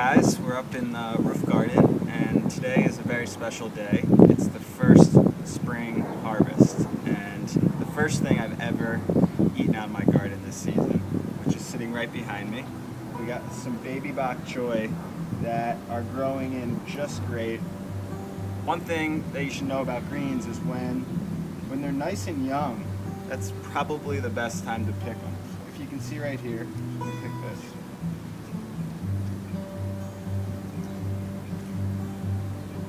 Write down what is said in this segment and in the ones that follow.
guys, we're up in the roof garden and today is a very special day. It's the first spring harvest and the first thing I've ever eaten out of my garden this season, which is sitting right behind me. We got some baby Bok Choy that are growing in just great. One thing that you should know about greens is when they're nice and young, that's probably the best time to pick them. If you can see right here, let me pick this.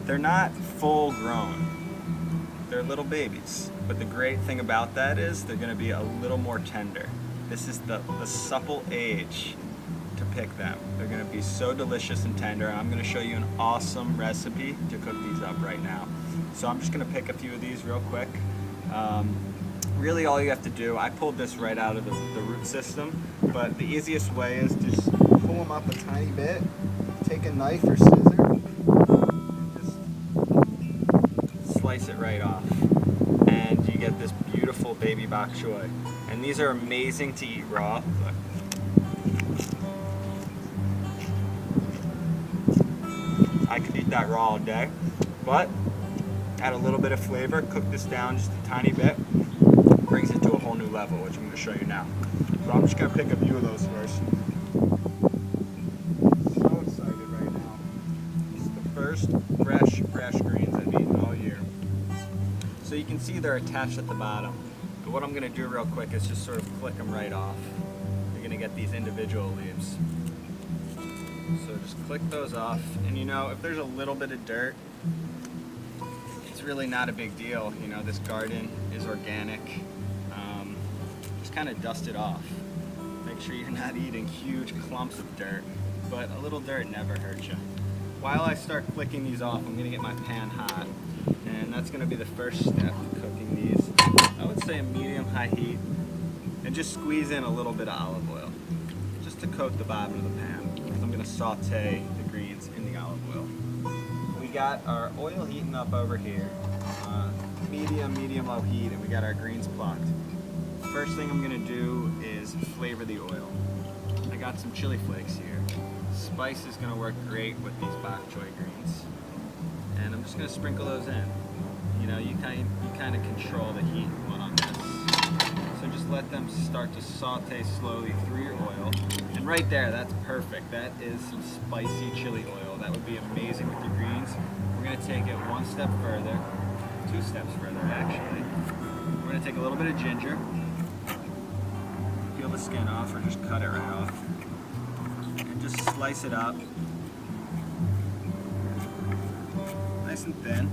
They're not full grown. They're little babies. But the great thing about that is they're going to be a little more tender. This is the supple age to pick them. They're going to be so delicious and tender. And I'm going to show you an awesome recipe to cook these up right now. So I'm just going to pick a few of these real quick. Really all you have to do, I pulled this right out of the root system, but the easiest way is just pull them up a tiny bit, take a knife or scissor, and just slice it right off. And you get this beautiful baby Bok Choy. And these are amazing to eat raw. Look. I could eat that raw all day, but add a little bit of flavor, cook this down just a tiny bit, brings it to a whole new level, which I'm going to show you now. So I'm just going to pick a few of those first. So excited right now. It's the first fresh greens I've eaten all year. So you can see they're attached at the bottom. But what I'm going to do real quick is just sort of click them right off. You're going to get these individual leaves. So just click those off. And you know, if there's a little bit of dirt, it's really not a big deal. You know, this garden is organic. Just kind of dust it off. Make sure you're not eating huge clumps of dirt, but a little dirt never hurts you. While I start flicking these off, I'm gonna get my pan hot, and that's gonna be the first step in cooking these. I would say a medium-high heat, and just squeeze in a little bit of olive oil, just to coat the bottom of the pan, because I'm gonna saute the greens in the olive oil. We got our oil heating up over here, medium-low heat, and we got our greens plucked. First thing I'm gonna do is flavor the oil. I got some chili flakes here. Spice is gonna work great with these Bok Choy greens. And I'm just gonna sprinkle those in. You know, you kind of control the heat you want on this. So just let them start to saute slowly through your oil. And right there, that's perfect. That is some spicy chili oil. That would be amazing with your greens. We're gonna take it one step further, two steps further actually. We're gonna take a little bit of ginger, peel the skin off or just cut it right off, and just slice it up nice and thin.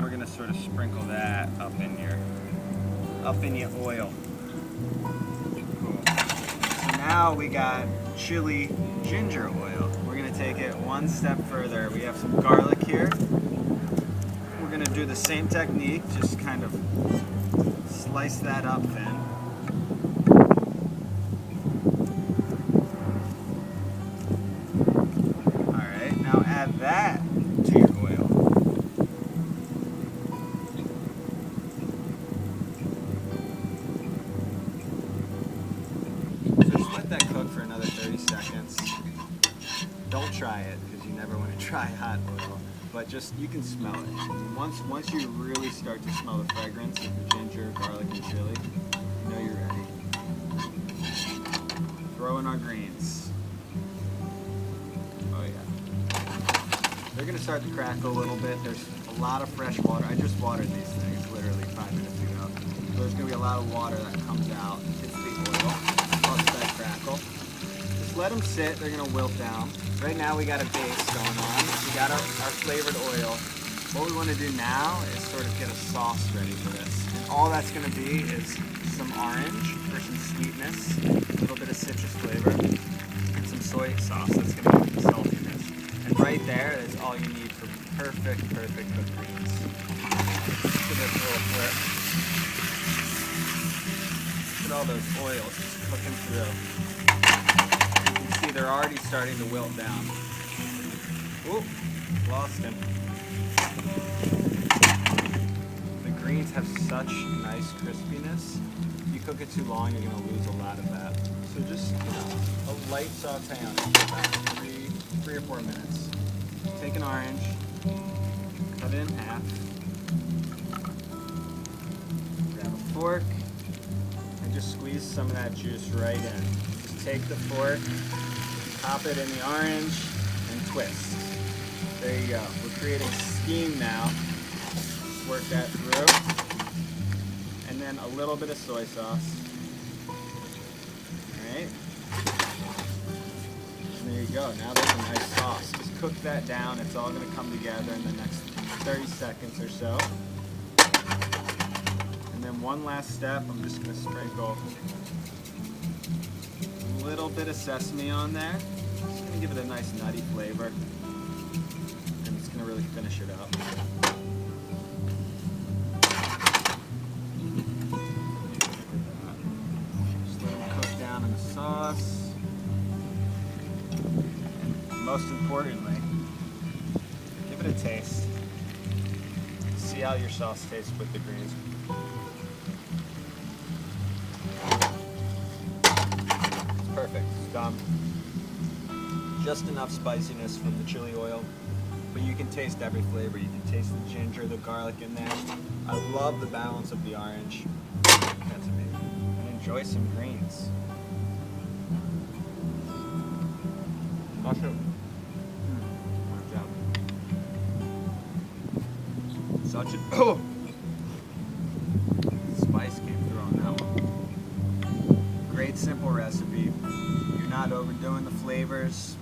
We're gonna sort of sprinkle that up in your oil. Cool. So now we got chili ginger oil. We're gonna take it one step further. We have some garlic here. We're gonna do the same technique, just kind of slice that up thin. Alright, now add that to your oil. So just let that cook for another 30 seconds. Don't try it, because you never want to try hot oil. But just, you can smell it. Once you really start to smell the fragrance of the ginger, garlic, and chili, you know you're ready. Throw in our greens. Oh yeah. They're gonna start to crackle a little bit. There's a lot of fresh water. I just watered these things literally 5 minutes ago. So there's gonna be a lot of water that comes out, hits the oil, causes that crackle. Just let them sit, they're gonna wilt down. Right now we got a base going on. We got our flavored oil. What we want to do now is sort of get a sauce ready for this. And all that's going to be is some orange for some sweetness, a little bit of citrus flavor, and some soy sauce that's going to give it saltiness. And right there is all you need for perfect cooked greens. Give it a little flip. Look at all those oils just cooking through. They're already starting to wilt down. Oop, lost him. The greens have such nice crispiness. You cook it too long, you're gonna lose a lot of that. So just, a light saute on it for about 3 or 4 minutes. Take an orange, cut it in half, grab a fork, and just squeeze some of that juice right in. Just take the fork, pop it in the orange, and twist. There you go. We're creating steam now. Work that through. And then a little bit of soy sauce. Alright. And there you go. Now there's a nice sauce. Just cook that down. It's all going to come together in the next 30 seconds or so. And then one last step, I'm just going to sprinkle a little bit of sesame on there. Just going to give it a nice nutty flavor. And it's going to really finish it up. Just let it cook down in the sauce. And most importantly, give it a taste. See how your sauce tastes with the greens. It's perfect. It's done. Just enough spiciness from the chili oil, but you can taste every flavor. You can taste the ginger, the garlic in there. I love the balance of the orange. That's amazing. And enjoy some greens. Also, good job. Such a spice came through on that one. Great simple recipe. You're not overdoing the flavors.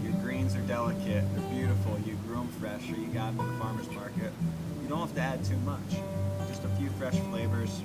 Your greens are delicate, they're beautiful, you grew them fresh, or you got them at the farmer's market. You don't have to add too much. Just a few fresh flavors,